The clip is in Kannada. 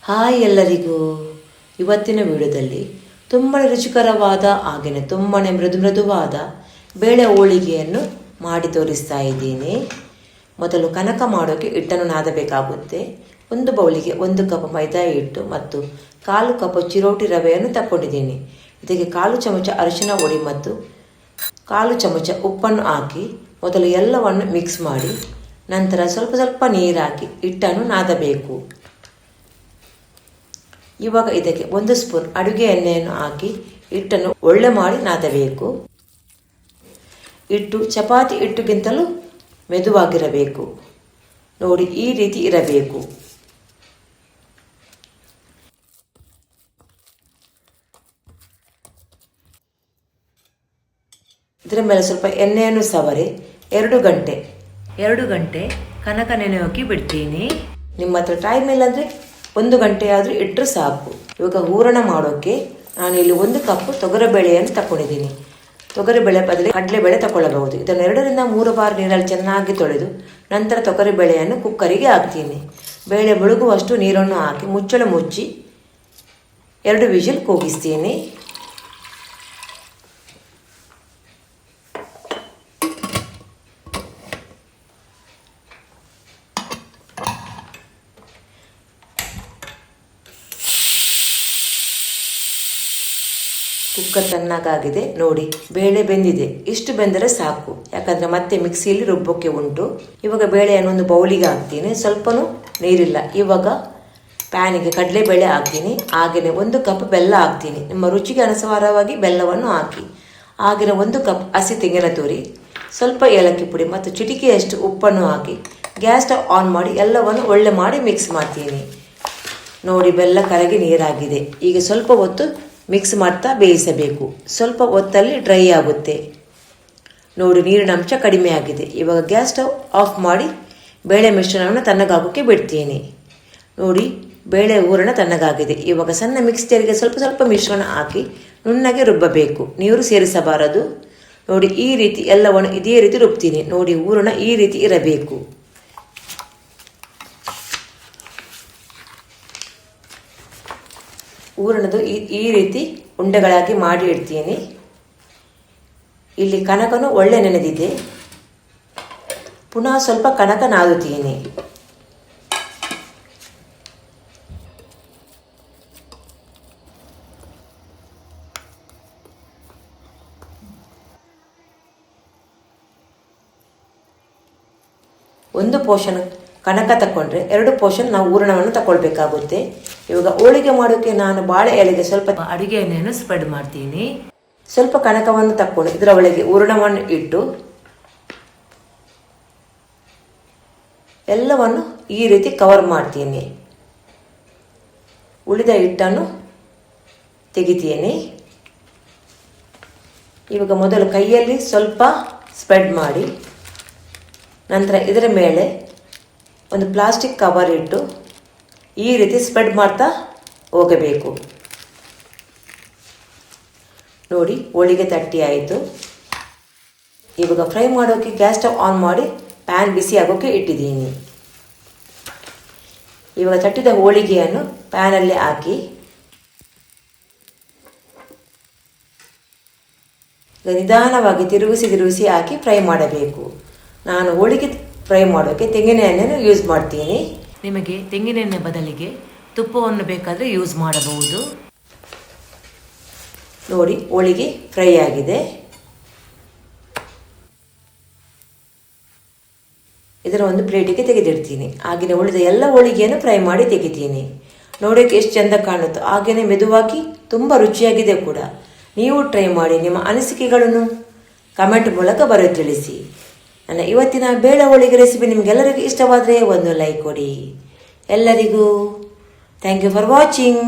ಹಾಯ್ ಎಲ್ಲರಿಗೂ. ಇವತ್ತಿನ ವಿಡಿಯೋದಲ್ಲಿ ತುಂಬಾ ರುಚಿಕರವಾದ ಹಾಗೆಯೇ ತುಂಬಾ ಮೃದುವಾದ ಬೇಳೆ ಹೋಳಿಗೆಯನ್ನು ಮಾಡಿ ತೋರಿಸ್ತಾ ಇದ್ದೀನಿ. ಮೊದಲು ಕನಕ ಮಾಡೋಕ್ಕೆ ಹಿಟ್ಟನ್ನು ನಾದಬೇಕಾಗುತ್ತೆ. ಒಂದು ಬೌಲಿಗೆ 1 ಕಪ್ ಮೈದಾ ಹಿಟ್ಟು ಮತ್ತು 1/4 ಕಪ್ ಚಿರೋಟಿ ರವೆಯನ್ನು ತಗೊಂಡಿದ್ದೀನಿ. ಇದಕ್ಕೆ 1/4 ಚಮಚ ಅರಿಶಿನ ಹುಡಿ ಮತ್ತು 1/4 ಚಮಚ ಉಪ್ಪನ್ನು ಹಾಕಿ ಮೊದಲು ಎಲ್ಲವನ್ನು ಮಿಕ್ಸ್ ಮಾಡಿ ನಂತರ ಸ್ವಲ್ಪ ನೀರು ಹಾಕಿ ಹಿಟ್ಟನ್ನು ನಾದಬೇಕು. ಇವಾಗ ಇದಕ್ಕೆ 1 ಸ್ಪೂನ್ ಅಡುಗೆ ಎಣ್ಣೆಯನ್ನು ಹಾಕಿ ಹಿಟ್ಟನ್ನು ಒಳ್ಳೆ ಮಾಡಿ ನಾದಬೇಕು. ಹಿಟ್ಟು ಚಪಾತಿ ಹಿಟ್ಟುಗಿಂತಲೂ ಮೆದುವಾಗಿರಬೇಕು. ನೋಡಿ, ಈ ರೀತಿ ಇರಬೇಕು. ಇದರ ಮೇಲೆ ಸ್ವಲ್ಪ ಎಣ್ಣೆಯನ್ನು ಸವರಿ 2 ಗಂಟೆ ಕನಕ ನೆನೆಯೋಕೆ ಬಿಡ್ತೀನಿ. ನಿಮ್ಮ ಹತ್ರ ಟೈಮ್ ಇಲ್ಲಾಂದರೆ 1 ಗಂಟೆ ಆದರೂ ಇಟ್ಟರೆ ಸಾಕು. ಇವಾಗ ಹೂರಣ ಮಾಡೋಕ್ಕೆ ನಾನು ಇಲ್ಲಿ 1 ಕಪ್ ತೊಗರಿಬೇಳೆಯನ್ನು ತಗೊಂಡಿದ್ದೀನಿ. ತೊಗರಿಬೇಳೆ ಬದಲಿಗೆ ಕಡಲೆಬೇಳೆ ತಗೊಳ್ಳಬಹುದು. ಇದನ್ನು 2 ರಿಂದ 3 ಬಾರಿ ನೀರಲ್ಲಿ ಚೆನ್ನಾಗಿ ತೊಳೆದು ನಂತರ ತೊಗರಿಬೇಳೆಯನ್ನು ಕುಕ್ಕರಿಗೆ ಹಾಕ್ತೀನಿ. ಬೇಳೆ ಮುಳುಗುವಷ್ಟು ನೀರನ್ನು ಹಾಕಿ ಮುಚ್ಚಳ ಮುಚ್ಚಿ 2 ವಿಷಲ್ ಕೂಗಿಸ್ತೀನಿ. ಕುಕ್ಕರ್ ತಣ್ಣಗಾಗಿದೆ. ನೋಡಿ, ಬೇಳೆ ಬೆಂದಿದೆ. ಇಷ್ಟು ಬೆಂದರೆ ಸಾಕು, ಯಾಕಂದರೆ ಮತ್ತೆ ಮಿಕ್ಸಿಯಲ್ಲಿ ರುಬ್ಬಕ್ಕೆ ಉಂಟು. ಇವಾಗ ಬೇಳೆಯನ್ನು ಒಂದು ಬೌಲಿಗೆ ಹಾಕ್ತೀನಿ. ಸ್ವಲ್ಪನೂ ನೀರಿಲ್ಲ. ಇವಾಗ ಪ್ಯಾನಿಗೆ ಕಡಲೆಬೇಳೆ ಹಾಕ್ತೀನಿ. ಹಾಗೆಯೇ 1 ಕಪ್ ಬೆಲ್ಲ ಹಾಕ್ತೀನಿ. ನಿಮ್ಮ ರುಚಿಗೆ ಅನುಸಾರವಾಗಿ ಬೆಲ್ಲವನ್ನು ಹಾಕಿ. ಹಾಗೆಯೇ 1 ಕಪ್ ಹಸಿ ತೆಂಗಿನ ತುರಿ, ಸ್ವಲ್ಪ ಏಲಕ್ಕಿ ಪುಡಿ ಮತ್ತು ಚಿಟಿಕೆಯಷ್ಟು ಉಪ್ಪನ್ನು ಹಾಕಿ ಗ್ಯಾಸ್ ಸ್ಟವ್ ಆನ್ ಮಾಡಿ ಎಲ್ಲವನ್ನು ಒಳ್ಳೆ ಮಾಡಿ ಮಿಕ್ಸ್ ಮಾಡ್ತೀನಿ. ನೋಡಿ, ಬೆಲ್ಲ ಕರಗಿ ನೀರಾಗಿದೆ. ಈಗ ಸ್ವಲ್ಪ ಹೊತ್ತು ಮಿಕ್ಸ್ ಮಾಡ್ತಾ ಬೇಯಿಸಬೇಕು. ಸ್ವಲ್ಪ ಹೊತ್ತಲ್ಲಿ ಡ್ರೈ ಆಗುತ್ತೆ. ನೋಡಿ, ನೀರಿನ ಅಂಶ ಕಡಿಮೆ ಆಗಿದೆ. ಇವಾಗ ಗ್ಯಾಸ್ ಸ್ಟವ್ ಆಫ್ ಮಾಡಿ ಬೇಳೆ ಮಿಶ್ರಣವನ್ನು ತಣ್ಣಗಾಗೋಕ್ಕೆ ಬಿಡ್ತೀನಿ. ನೋಡಿ, ಬೇಳೆ ಹೂರಣ ತಣ್ಣಗಾಗಿದೆ. ಇವಾಗ ಸಣ್ಣ ಮಿಕ್ಸ್ಚರ್ಗೆ ಸ್ವಲ್ಪ ಮಿಶ್ರಣ ಹಾಕಿ ನುಣ್ಣಗೆ ರುಬ್ಬಬೇಕು. ನೀರು ಸೇರಿಸಬಾರದು. ನೋಡಿ, ಈ ರೀತಿ ಎಲ್ಲವನ್ನು ಇದೇ ರೀತಿ ರುಬ್ತೀನಿ. ನೋಡಿ, ಹೂರಣ ಈ ರೀತಿ ಇರಬೇಕು. ಹೂರಣದು ಈ ರೀತಿ ಉಂಡೆಗಳಾಗಿ ಮಾಡಿ ಇಡ್ತೀನಿ. ಇಲ್ಲಿ ಕನಕನು ಒಳ್ಳೆ ನೆನೆದಿದೆ. ಪುನಃ ಸ್ವಲ್ಪ ಕನಕ ನಾದುತ್ತೀನಿ. ಒಂದು ಪೋರ್ಷನ್ ಕನಕ ತಗೊಂಡ್ರೆ 2 ಪೋರ್ಷನ್ ನಾವು ಹೂರಣವನ್ನು ತಗೊಳ್ಬೇಕಾಗುತ್ತೆ. ಇವಾಗ ಹೋಳಿಗೆ ಮಾಡೋಕ್ಕೆ ನಾನು ಬಾಳೆ ಎಲೆಗೆ ಸ್ವಲ್ಪ ಅಡುಗೆ ಎಣ್ಣೆಯನ್ನು ಸ್ಪ್ರೆಡ್ ಮಾಡ್ತೀನಿ. ಸ್ವಲ್ಪ ಕನಕವನ್ನು ತಕೊಂಡು ಇದರ ಒಳಗೆ ಹೂರಣವನ್ನು ಇಟ್ಟು ಎಲ್ಲವನ್ನು ಈ ರೀತಿ ಕವರ್ ಮಾಡ್ತೀನಿ. ಉಳಿದ ಹಿಟ್ಟನ್ನು ತೆಗಿತೀನಿ. ಇವಾಗ ಮೊದಲು ಕೈಯಲ್ಲಿ ಸ್ವಲ್ಪ ಸ್ಪ್ರೆಡ್ ಮಾಡಿ ನಂತರ ಇದರ ಮೇಲೆ ಒಂದು ಪ್ಲಾಸ್ಟಿಕ್ ಕವರ್ ಇಟ್ಟು ಈ ರೀತಿ ಸ್ಪ್ರೆಡ್ ಮಾಡ್ತಾ ಹೋಗಬೇಕು. ನೋಡಿ, ಹೋಳಿಗೆ ತಟ್ಟಿ ಆಯಿತು. ಇವಾಗ ಫ್ರೈ ಮಾಡೋಕ್ಕೆ ಗ್ಯಾಸ್ ಸ್ಟವ್ ಆನ್ ಮಾಡಿ ಪ್ಯಾನ್ ಬಿಸಿ ಆಗೋಕ್ಕೆ ಇಟ್ಟಿದ್ದೀನಿ. ಇವಾಗ ತಟ್ಟಿದ ಹೋಳಿಗೆಯನ್ನು ಪ್ಯಾನಲ್ಲಿ ಹಾಕಿ ನಿಧಾನವಾಗಿ ತಿರುಗಿಸಿ ಹಾಕಿ ಫ್ರೈ ಮಾಡಬೇಕು. ನಾನು ಹೋಳಿಗೆ ಫ್ರೈ ಮಾಡೋಕ್ಕೆ ತೆಂಗಿನ ಎಣ್ಣೆಯನ್ನು ಯೂಸ್ ಮಾಡ್ತೀನಿ. ನಿಮಗೆ ತೆಂಗಿನ ಎಣ್ಣೆ ಬದಲಿಗೆ ತುಪ್ಪವನ್ನು ಬೇಕಾದರೆ ಯೂಸ್ ಮಾಡಬಹುದು. ನೋಡಿ, ಹೋಳಿಗೆ ಫ್ರೈ ಆಗಿದೆ. ಇದರ ಒಂದು ಪ್ಲೇಟಿಗೆ ತೆಗೆದಿಡ್ತೀನಿ. ಹಾಗೆಯೇ ಉಳಿದ ಎಲ್ಲ ಹೋಳಿಗೆಯನ್ನು ಫ್ರೈ ಮಾಡಿ ತೆಗಿತೀನಿ. ನೋಡೋಕ್ಕೆ ಎಷ್ಟು ಚೆಂದ ಕಾಣುತ್ತೋ ಹಾಗೆಯೇ ಮೆದುವಾಗಿ ತುಂಬ ರುಚಿಯಾಗಿದೆ ಕೂಡ. ನೀವು ಟ್ರೈ ಮಾಡಿ ನಿಮ್ಮ ಅನಿಸಿಕೆಗಳನ್ನು ಕಮೆಂಟ್ ಮೂಲಕ ಬರೆದು ತಿಳಿಸಿ. ನನ್ನ ಇವತ್ತಿನ ಬೇಳೆ ಹೋಳಿಗೆ ರೆಸಿಪಿ ನಿಮಗೆಲ್ಲರಿಗೂ ಇಷ್ಟವಾದರೆ ಒಂದು ಲೈಕ್ ಕೊಡಿ. ಎಲ್ಲರಿಗೂ ಥ್ಯಾಂಕ್ ಯು ಫಾರ್ ವಾಚಿಂಗ್.